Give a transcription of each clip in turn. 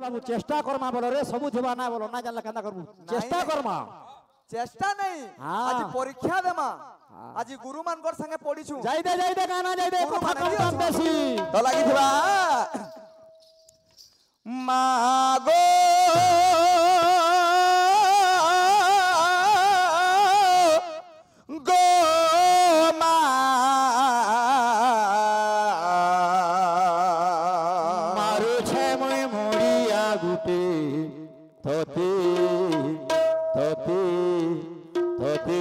बाबू चेष्टा करमा बोलो रे सबू थबा ना बोलो ना जानला केना करबू चेष्टा करमा चेष्टा नहीं आज परीक्षा देमा आज गुरु मानकर संगे पढिछु जाई दे गाना जाई दे कथा कम कम बेसी तो लागि थबा मागो गो मारो छे মই মরিয়া গুটে তোতে তোতে তোতে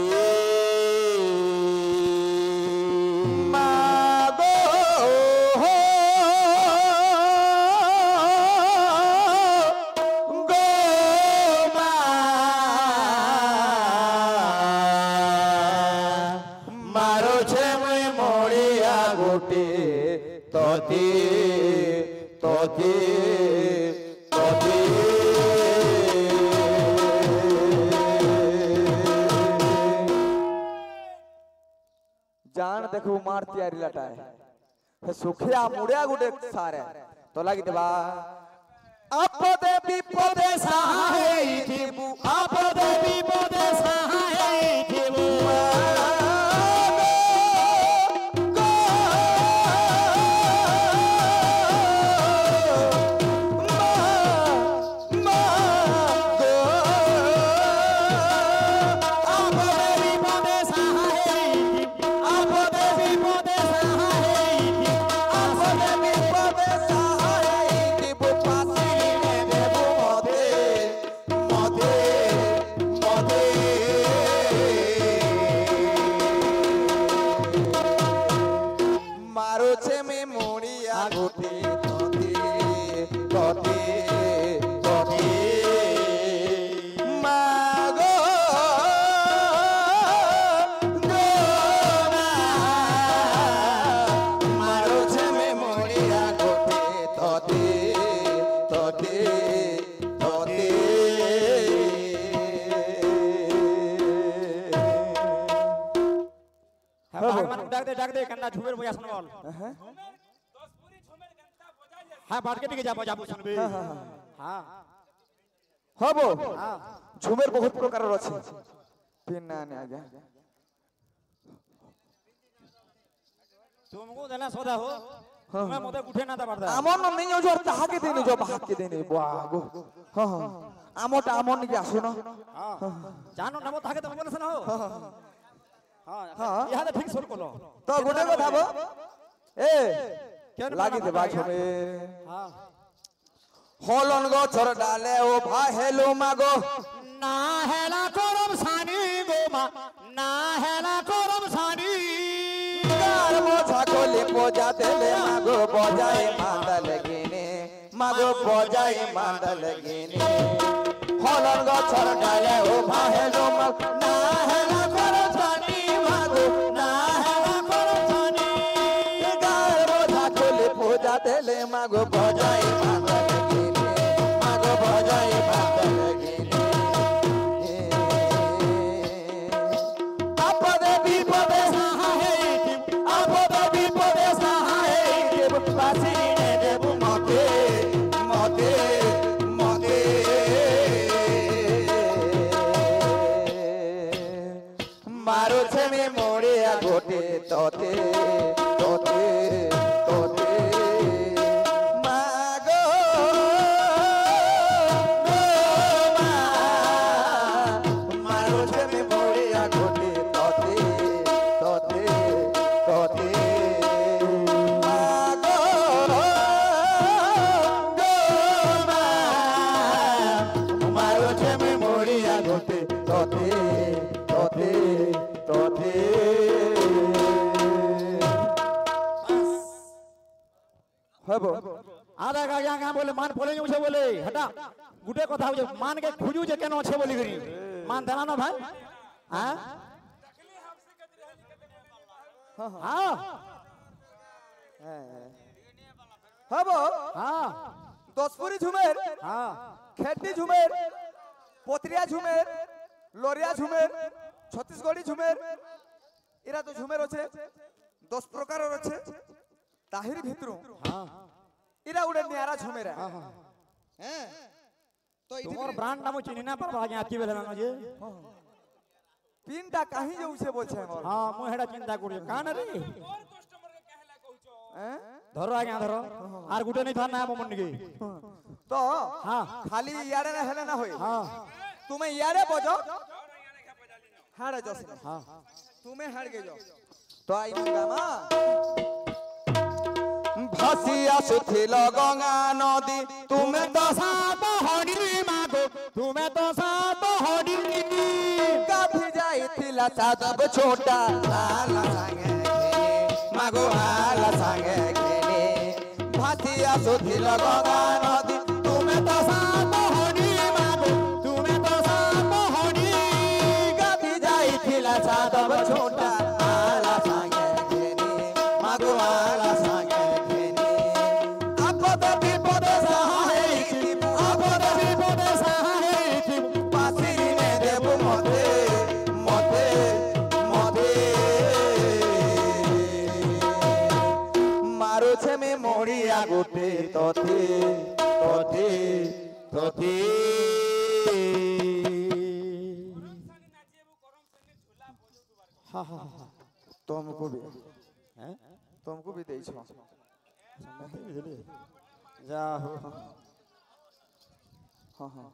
मागो गो मारो छे मैं मोड़िया गोटे तोते तोते तोते जान देखो मार तैयारी लटाए सुखिया मुड़िया गुटे सारे तो लगी देबा आपदे विपदे सहाय देबू आपदे विपदे सहाय देबू डाक दे कन्ना झुमेर बजा सुनवाल हां बात के जा बजा सुनबे हां हबो झुमेर बहुत प्रकार अछि पिन्ना ने आगे तुमको देना सोदा हो मैं मोदे उठे ना दबारदा আমন নেই जो তাহা के देने जो भाग के देने बागो हां हां আমটা আমন কি আসুন हां জানো নামো তাকে তো বলছ না हो हां यहां ठीक सुन कोलो तो गुटे কথা बो ए লাগি দে বাছ মে हां হলন গছর ডালে ও ভাহেলো মাগো না হেলা করম সানি গো মা না হেলা করম সানি গার মোছা কোলে পজা দেলে মাগো বজায় মাদল গিনে মাগো বজায় মাদল গিনে হলন গছর ডালে ও ভাহেলো মাগো না হেলা করম সানি মাগো না হেলা করম সানি গার মোছা কোলে পজা দেলে মাগো বজায় মাদল গিনে মাগো বজায় মাদল গিনে আপদে বিপদে সহায় আপদে বিপদে সহায় দেব পাশিনে দেব মতে মতে মতে মারো ছেমে মোড়ে আগোটে তোতে তোতে তোতে মাগো মারো ছেমে মোড়ে আগোটে তোতে তোতে তোতে মাগো মারো ছেমে মোড়ে আগোটে তোতে তোতে তোতে হবো आधा गाया का बोले मान बोले उसे बोले हटा गुटे कथा हो मान के खुजू जे केनो छे बोली गरी मान देना ना भाई हां हां হবো हां দশপুরি ঝুমের हां খেটনি ঝুমের পত্রিয়া ঝুমের লরিয়া ঝুমের ছত্তিশগড়ি ঝুমের এরা তো ঝুমের আছে 10 প্রকারের আছে তাহির ভিতরু हां এরা উড়ে নিয়ারা ঝুমেরা हां হ্যাঁ তোমার ব্র্যান্ড নাম চিনি না পারবা আগে আতি বেলা না যে পিনটা কাহি যাউছে বলছে মোর হ্যাঁ মই হেডা চিন্তা করি কান রে ধরো আগে ধরো আর গুটে নাই ধর না মন নিকে তো হ্যাঁ খালি ইয়ারে না হেলে না হই হ্যাঁ তুমি ইয়ারে বজো হাড়ে জস হ্যাঁ তুমি হাড় গে যাও তো আই গামা ভাসি আসুছিল গঙ্গা নদী তুমি তো সাত হরি মাগো তুমি তো সাত হরি কাফি যাইছিলা সাদব ছোটা লালা সাঙ্গে খেলে মাগো লালা সাঙ্গে খেলে ভাসি আসুছিল গঙ্গা নদী তুমি তো সাত হরি মাগো তুমি তো সাত হরি কাফি যাইছিলা সাদব ছোটা লালা সাঙ্গে খেলে মাগো লালা সাঙ্গে খেলে আপদ বিপদে সহায় আপদ বিপদে সাহায্য পাশিরি নে দেব মতে মতে মতে মারুছে মে মরিয়া গোটে ততে ততে ততে हाँ हाँ हाँ तुमको भी हैं तुमको भी देई छो जा हो हां हां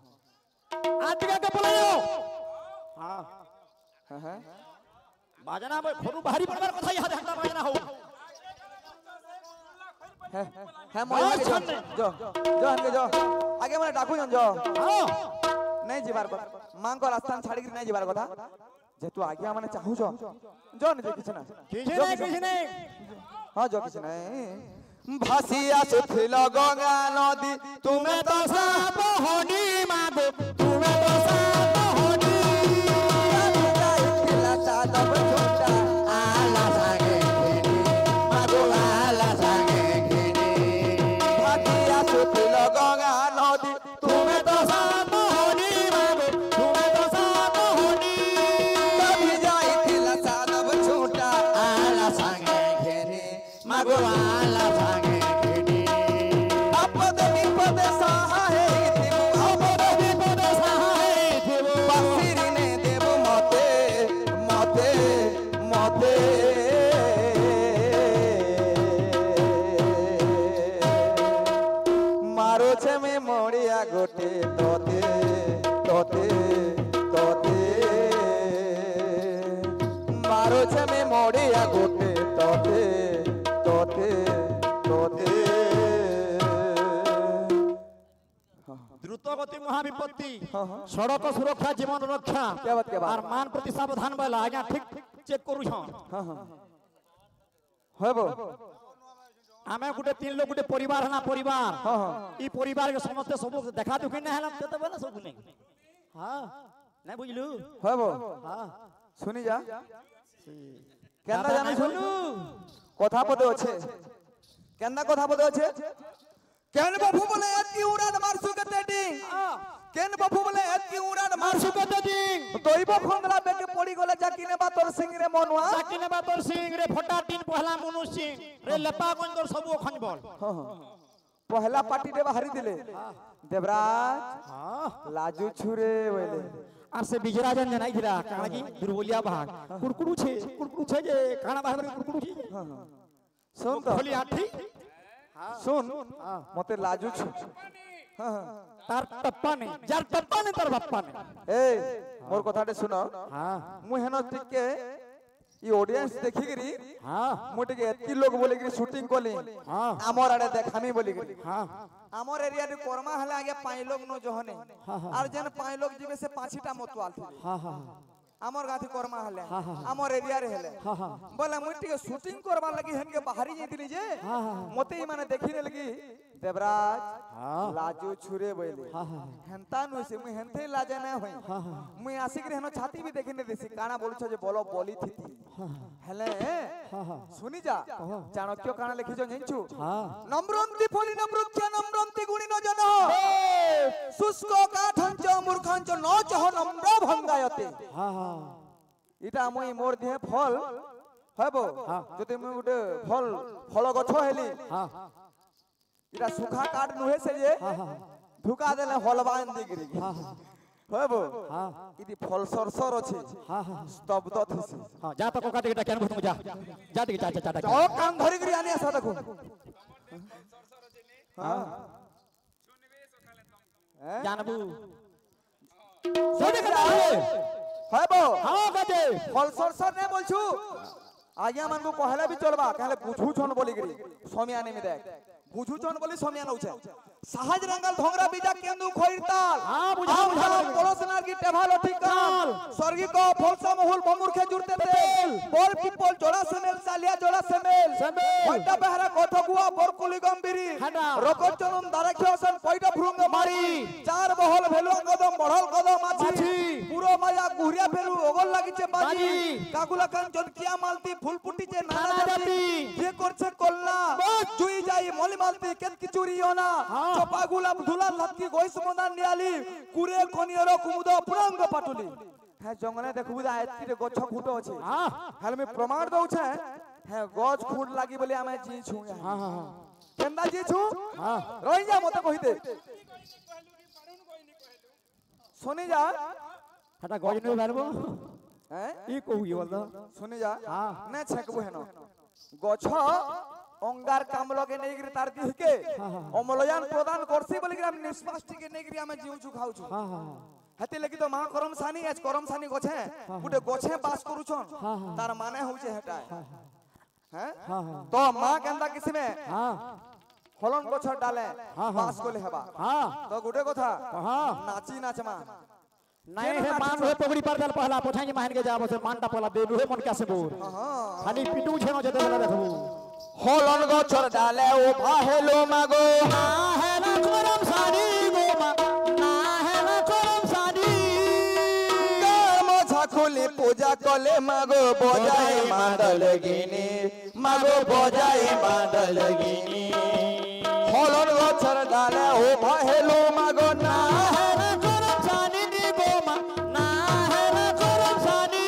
आज का बोलायो हाँ हां बाजना खरु भारी पड़बार কথা ইহা দেখতা বাজনা हो है मोय जो जो जो हनके जो आगे माने डाकू जो हाँ नहीं जीवार को मां को रास्ता छाड़ी के नहीं जीवार কথা जे तू आगे माने चाहू जो जो नहीं किछ ना किछ नहीं हां जो किछ नहीं भासी आसुथिल गंगा नदी तुमे तो साप हनी मागो तुमे तो साप हनी जाइथिला सादब छोटा आला सागे खेनी मागो आला सागे खेनी भासी आसुथिल गंगा नदी तुमे तो साप हनी मागो तुमे तो साप हनी कभी जाइथिला सादब छोटा आला सागे खेनी मागो आला सागे खेनी आपद विपद सहाय दिबो आपद विपद सहाय दिबो पासिरी ने देव मते मते मते मारो छे में मोड़िया गोटे तोते तोते तोते मारो छे में मोड़िया गोटे तोते तोते तोते দ্রুত গতি মহাবিপত্তি সড়ক সুরক্ষা জীবন রক্ষা क्या बात আর মান প্রতি সাবধান বলা আজ্ঞা ঠিক চেক করু ছন हां हां হবো আমি গুটে তিন লোক গুটে পরিবার না পরিবার हां हां ই পরিবার কে সমস্ত সব দেখা দুখি না হলাম তো বলে সব নেই হ্যাঁ না বুঝলু হবো হ্যাঁ শুনি যা কেন্দা জানো শুনু কথা পদে আছে কেন্দা কথা পদে আছে কেন বাবু বলে এতকি উড়ান মারছু কেতে ডিং কেন বাবু বলে এতকি উড়ান মারছু মারসু কত দিন দইব খন্দলা বেকে পড়ি গলে জাকিনে বা তোর সিংরে মনওয়া সাকিনে বাতর সিং রে ফটা তিন পহলা মনু সিং রে লেপা গঞ্জর সবু খনবল পহলা পার্টি দে বাহারি দিলে দেবরাজ হ্যাঁ লাজু ছুরে বলে আর সে বিজরাজন জানাই দিলা কানা কি দুর্বলিয়া ভাগ কুড়কুড়ু ছে যে কানা বাহার কুড়কুড়ু ছে শুন তো খলি আঠি শুন মতে লাজু छु তার টপ্পা নেই যার টপ্পা নেই তার বাপ্পা নেই এই মোর কথাটা শুনো হ্যাঁ মু হেন টিকে ই অডিয়েন্স দেখি গরি হ্যাঁ মু টিকে এতকি লোক বলি গরি শুটিং কলি হ্যাঁ আমর আড়ে দেখামি বলি গরি হ্যাঁ আমর এরিয়া রে কর্মা হলে আগে পাঁচ লোক ন জহনে আর যেন পাঁচ লোক জিবে সে পাঁচটা মতওয়াল থি হ্যাঁ হ্যাঁ আমর গাথি কর্মা হলে আমর এরিয়া রে হেলে হ্যাঁ হ্যাঁ বলে মুই টিকে শুটিং করবা লাগি হেনকে বাহারি যাইতিলি যে মতে ই মানে দেখিনে লাগি দেবরাজ লাজু ছুরে বইলে হেনতা নইছে মুই হেনতেই লাজে না হই মুই আসিকরে হেন ছাতি বি দেখিনে দেছি কানা বলছ যে বলো বলি থিতি হেলে শুনি যা চাণক্য কানা লিখিছ জানছু নম্রন্তি ফলিন বৃক্ষ নম্রন্তি গুণিন জন শুষ্ক কাঠঞ্চ মূর্খঞ্চ ন চহ নম্র ভঙ্গায়তে হ্যাঁ হ্যাঁ এটা মই মোর দেহে ফল হব যদি মই গুটে ফল গছ হেলি হ্যাঁ এটা সুখা কাঠ নুহে সে যে ঢুকা দেলে হলবান দিগরি হ্যাঁ হ্যাঁ হইব হ্যাঁ ইদি ফল সরসর আছে হ্যাঁ হ্যাঁ স্তব্ধ থিসি হ্যাঁ যা তো কোকা দিকে কেন তুমি যা যা দিকে যা যা যা ও কান ধরি গরি আনি আসা দেখো হ্যাঁ হ্যাঁ জানবু সোনি কথা হবে হইব হ্যাঁ বাজে ফল সরসর নে বলছু আজ্ঞা মানকু কহলা বি চলবা কালে বুঝুছন বলি গরি সমিয়ানে মে দেখ বুঝুছন বলি সমিয়ান উছে সাহাজ রঙ্গল ধংরা বিজা কেন্দু খইরতাল হ্যাঁ বুঝা বুঝা পড়াশোনার কি টেভালো ঠিকাল স্বর্গী কো ফলসা মহুল বমুরখে জুড়তে তেল বল পিপল জোড়া সেমেল চালিয়া জোড়া সেমেল পয়টা বেহরা কঠগুয়া বরকুলি গম্বিরি রকত চরম দারাখিয়সন পয়টা ভ্রুঙ্গ মারি চার বহল ভেলুয়া কদম বড়ল কদম আছে পুরো মায়া গুহরিয়া ফেরু ওগল লাগিছে বাজি কাগুলা কান জনকিয়া মালতি ফুল ফুটিছে নানা জাতি যে করছে কল্লা জুই যাই মলি মালতি কেত কিচুরিও না চপা গুলাব ধুলাল লাতকি গইস মদান নিয়ালি কুরে খনিয়র কুমুদ পুরঙ্গ পাটুলি হ্যাঁ জঙ্গলে দেখবু আয়তিরে গছ খুঁট আছে হ্যাঁ হ্যাঁ আমি প্রমাণ দউছে হ্যাঁ গছ খুঁট লাগি বলি আমি জি छु হ্যাঁ হ্যাঁ কেন্দা জি छु হ্যাঁ রই যা মতে কইতে শুনি যা হটা গজনে পারবো হ্যাঁ ই কহুই বল শুনি যা হ্যাঁ না ছেকবু হেন গছ অঙ্গার কামলকে নেগরি তার দিকে অমলয়ান প্রদান করছি বলি আমি নিষ্পাষ্টিকে নেগরি আমি জিউছু খাউছু হ্যাঁ হ্যাঁ হাতে লাগি তো মা করম সানি আজ করম সানি গছে গুটে গছে বাস করুছন তার মানে হউছে হেটা হ্যাঁ হ্যাঁ হ্যাঁ তো মা কেন্দা কিসিমে হ্যাঁ হলন গছ ডালে বাস কলে হেবা হ্যাঁ তো গুটে কথা হ্যাঁ নাচি নাচমা नहीं है मान है पगड़ी पर दल पहला पोछाई मान के जाबो से मानटा पहला देलु है मन कैसे बोर खाली पिटू छेनो जते बेला देखबो হলন গছর ডালে ও ভাহেলো মাগো ना है ना करम सानी गो मा ना है ना करम सानी মোছা খুলি পূজা কলে মাগো বজায় মাদল গিনি মাগো বজায় মাদল গিনি হলন গছর ডালে ও ভাহেলো মাগো না है ना करम सानी गो मा ना है ना करम सानी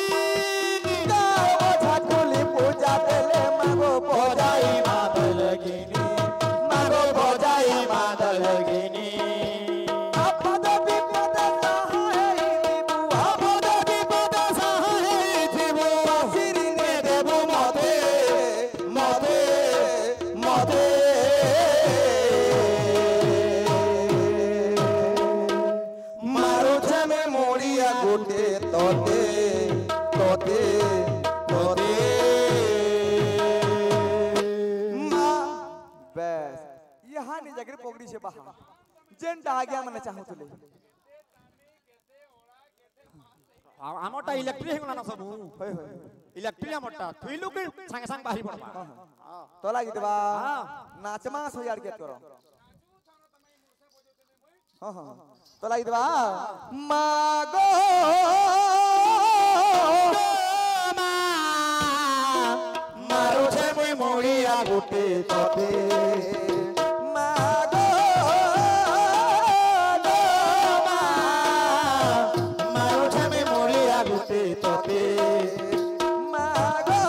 মোছা খুলি পূজা দেলে মাগো বজায় মাদল গিনি মাগো বজায় মাদল গিনি আপদ বিপদ সহায় দিবু আপদ বিপদ সহায় দিবু সিরিনে দেবু মতে মতে মতে মারুছে মে মরিয়া গোটে তোতে তোতে তোতে মা বেশ यहाँ नी जगह पगड़ी से बाहर जेंटा आ गया मैंने चाहूँ तुले আমটা ইলেকট্রিক হলো না সবু होय होय ইলেকট্রিক আমটা থুইলু কি সাঙ্গে সাঙ্গ বাহির পড়বা तो लगी देवा हाँ। नाचमा सो यार गेट करो हाँ हाँ तो लगी देवा मागो মারো ছে মুই মরিয়া গোটে তোতে মাগো মারো ছে মুই মরিয়া গুতে তোতে মাগো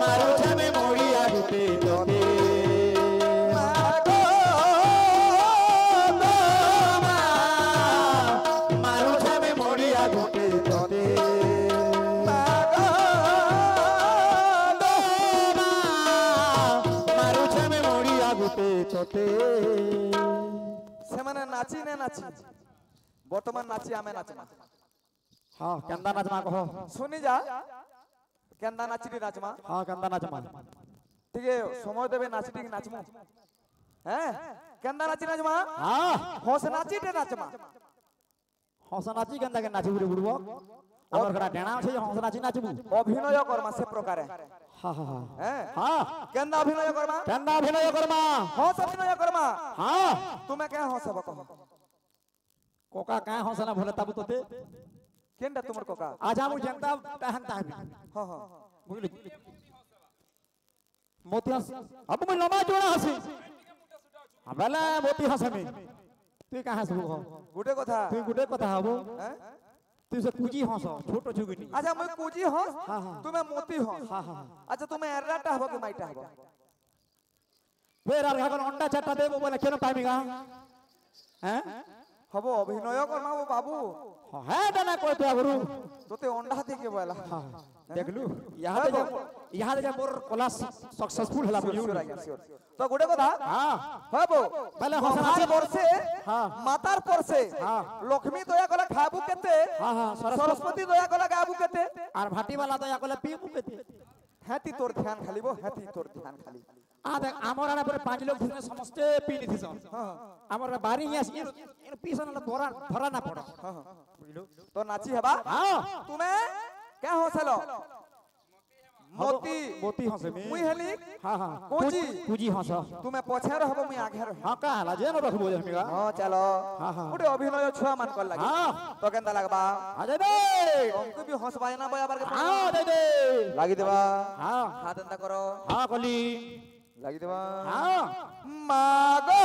মারো ছে মুই মরিয়া গুতে তোতে মাগো মারো ছে মুই মরিয়া গুতে তোতে মাগো মারো ছে মুই মরিয়া গুতে তোতে সেমানে নাচি না নাচি বর্তমান নাচি আমি নাচমা হ্যাঁ কেন্দা নাচমা কহ শুনি যা কেন্দা নাচিটি নাচমা হ্যাঁ কেন্দা নাচমা ঠিক সময় দেবে নাচিটি নাচমু হ্যাঁ কেন্দা নাচি নাচমা হ্যাঁ হস নাচিটে নাচমা হস নাচি কেন্দা কে নাচি বুড়ি বুড়ব আমার ঘরা ডেনা আছে হস নাচি নাচবু অভিনয় কর্মা সে প্রকারে হ্যাঁ হ্যাঁ হ্যাঁ হ্যাঁ হ্যাঁ কেন্দা অভিনয় কর্মা কেন্দা অভিনয় করমা হস অভিনয় কর্মা হ্যাঁ তুমি কে হস হব কহ কোকা কায় হস না ভলে তাবু তোতে কেনটা তোমার কোকা আজ আমু জনতা তাহান তাহাবি হ্যাঁ হ্যাঁ বুঝলি মোতি হাস আবু মই লমা জোড়া হাসি আবেলা মোতি হাসমি তুই কাহা সবু হ গুটে কথা তুই গুটে কথা হবো হ্যাঁ তুই সে কুজি হস ছোট ছুগুনি আচ্ছা মই কুজি হস হ্যাঁ, হ্যাঁ। তুমি মতি হস হ্যাঁ হ্যাঁ আচ্ছা তুমি এরাটা হব কি মাইটা হব ফের আর এখন অন্ডা চারটা দেবো বলে কেন পাইবি গা হ্যাঁ হব অভিনয় কর না বাবু হ্যাঁ দানা কই তো আগরু তোতে অন্ডা থেকে বলা দেখলু ইহাদে যা মোর কলা সাকসেসফুল হলা বুঝু তো গোটে কথা হ্যাঁ হব তাহলে হসার হসার বর্ষে হ্যাঁ মাতার পরশে হ্যাঁ লক্ষ্মী দয়া কলা খাবু কেতে হ্যাঁ হ্যাঁ সরস্বতী দয়া কলা গাবু কেতে আর ভাটিবালা দয়া কলে পিবু কেতে হ্যাতি তোর ধ্যান খালিব হ্যাতি তোর ধ্যান খালি আ দেখ আমার আনা পরে 5 লোক ঘুরে সমস্ত পি নিথিস আমার বাড়ি আসি এর পিছনে ধরা ধরা না পড়ো বুঝলো তো নাচি হেবা হ্যাঁ তুমি কে হসেলো মতি মোতি হসে মে মুই হেলি হ্যাঁ হ্যাঁ কোজি কুজি হস তুমি পছার হব মুই আঘের হ্যাঁ কা হলা যে ন রখবো জমিগা হ্যাঁ চলো হ্যাঁ হ্যাঁ গোটে অভিনয় ছুয়া মান কর লাগি হ্যাঁ তো কেনতা লাগবা আজে দে অঙ্কু বি হসবাই না বয়াবার কে হ্যাঁ দে দে লাগি দেবা হ্যাঁ হাত এন্তা করো হ্যাঁ কলি লাগি দেবা হ্যাঁ মাগো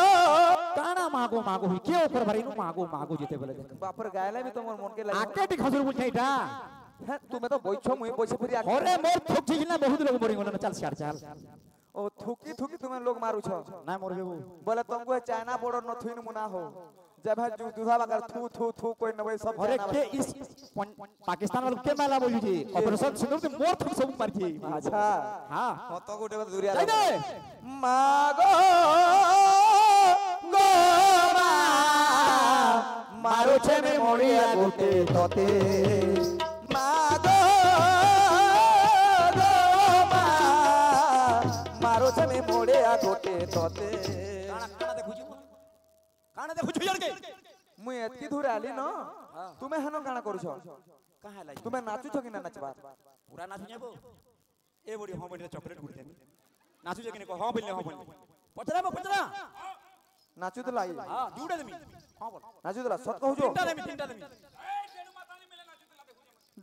কানা মাগো মাগো হি কেউ করবার ইনু মাগো মাগো যেতে বলে দেখ বাপর গায়লা বি তোমার মন কে লাগে আকে টি খসুর বুঝ এটা হ্যাঁ তুমি তো বইছো মুই বইছে ফিরি আগে ওরে মোর ঠকছি না বহুত লোক মরি গেল চল ছাড় চাল ও থুকি থুকি তুমি লোক মারুছ না মর যাবো बोले तुमको चाइना बॉर्डर न थुइन मुना हो जब है दूधा बगर थू थू थू कोई न वही सब अरे चाइना के इस पाकिस्तान वाला के माला बोली जी ऑपरेशन सुनो तो मोर थक सब मार जी अच्छा हां कत गोटे दूरिया जाई दे मागो गो मा मारो छे में मोड़िया गोटे तोते मागो गो मा मारो छे में मोड़िया गोटे तोते काना देखु छु यार के मुई एतकी दूर आली न तुमे हनो गाना करूछ कहां लाई तुमे नाचू छ कि ना नाचबा पूरा नाचु जाबो ए बड़ी हां बड़ी चॉकलेट गुड़ देनी नाचु जे कि को हां बोलने हां बोलने पचरा नाचू तो लाई हां जुड़े देमी हां बोल नाचू तो ला सत कहू जो तीनटा देमी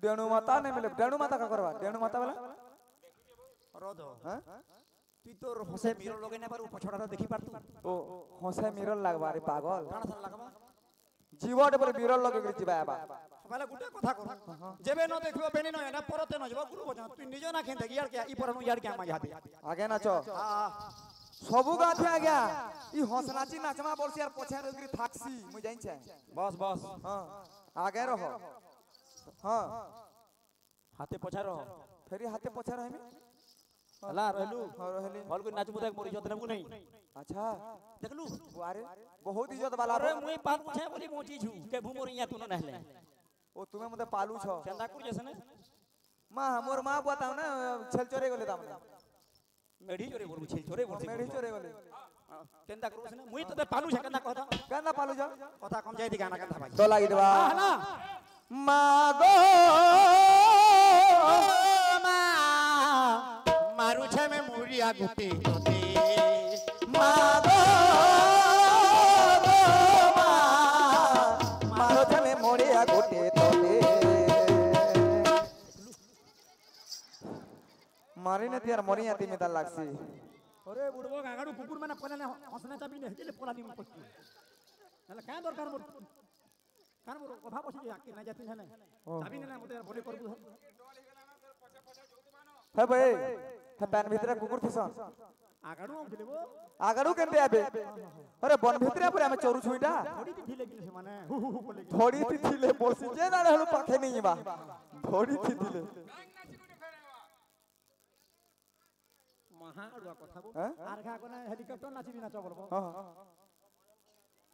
डेणु माता नहीं मिले डेणु माता का करवा डेणु माता वाला रोदो हां তুই তোর হসে মিরর লগে না পারু পছড়াটা দেখি পারতু ओ हंसे मिरर लागबा रे पागल কানা সাল লাগাবা जीवट पर मिरर लगे के जिबा आबा সকালে গুটে কথা কর যেবে ন দেখবা বেনি ন এটা পরতে ন যাবা গুরু বজা তুই নিজে না খেন দেখি ইয়ার কে ই পরনু ইয়ার কে আমা যাতে आगे नाचो सबु गाथे आ गया ई हंसनाची नाचमा बोलसी यार पछे रोगरी थाकसी मुई जाइन छे बस बस हां आगे रहो हां हाथे पछा रह फेरी हाथे पछे रहमी हला रहलू हां रहली हल को नाच मुदा मोरी जत नेबू नहीं अच्छा देखलू वारे बहुत इज्जत वाला अरे मुई पाल पूछे बोली मोची छु के भूमोरिया तू न नहले ओ तुम्हें मते पालू छ चंदा कुर जैसे ने मां हमर मां बताओ ना छल चोरे गेले दाम मेढी चोरे बोलू छिल चोरे बोल मेढी चोरे गेले केंदा करू से मुई तो पालू छे केंदा कहता केना पालू छ कथा कम जाई दी गाना केंदा भाई तो लागी देबा हला मागो मा मारू छे में मुरिया गुटी गुटी मागो मा मारो छमे मोड़िया गोटे तोले मारी ने तियार मोरी आती में लागसी अरे बुड़बो गागाडू कुकुर माने कोने ने हसना चाबी ने हेले पोला निम पत्ती नला का दरकार मोर कान मोर अभाव अछि आके ना जाती है ना चाबी ने ना मते बोले करबू हे भाई हे पैन भीतर कुकुर थिसन आगाडू हम दिलेबो आगड़ू केनते आबे अरे बन भीतर पर हमें चोरू छुईटा थोड़ी थी लेकिन से माने हु हु बोले थोड़ी थी थिले बोसी जे ना रहलु पाखे नहीं बा थोड़ी थी थिले महा अडुआ कथा बो हैं आरखा कोने हेलीकॉप्टर नाचिबी नाच बोलबो हां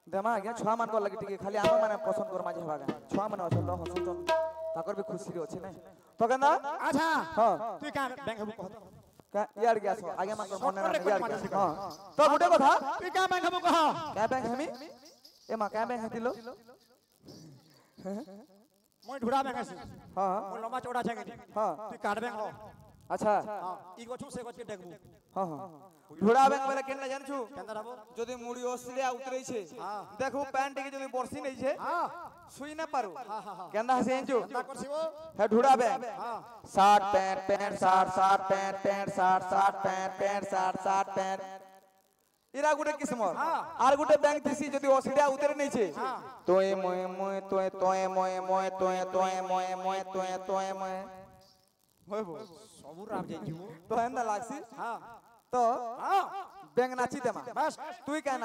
देमा आज्ञा छुआ मान को लगी टिके खाली आम माने पसंद कर माजे हवागा छुआ माने असल हसुचन ताकर भी खुशी रे अछि नै तो केना अच्छा हां तू का बैंक हबो कहत का यार गया सो आगे मान को मने ना यार गया हां तो गुटे कथा तू का बैंक हबो कह का बैंक हमी ए मा का बैंक हतिलो মই ढुड़ा बैंक आसी हां মই लंबा चौड़ा छे हां तू काट बैंक हो अच्छा हां ई गछु से गछ के देखबू हां हां ढोड़ा बैंक वाला केन जान छु केंदा रहबो যদি মুড়ি অস্ট্রেলিয়া উতরে ছে দেখো প্যান্ট কে যদি বর্ষি নাই ছে हां সুই না পারু কেন্দা হাসে এনজু केंदा करसिबो হে ঢুড়া ব্যাগ हां 60 pant pant 60 60 pant pant 60 60 pant pant 60 60 pant इरा गुटे किस्म আর গুটে ব্যাংক দিছি যদি অস্ট্রেলিয়া উতরে নাই ছে তোয়ে ময়ে ময়ে তোয়ে তোয়ে ময়ে ময়ে তোয়ে তোয়ে ময়ে ময়ে তোয়ে তোয়ে ময়ে হইবো सबु राम जाई जीवो তো এন্দা লাগছি हां তো हां বেং নাচি দেমা বাস তুই কেন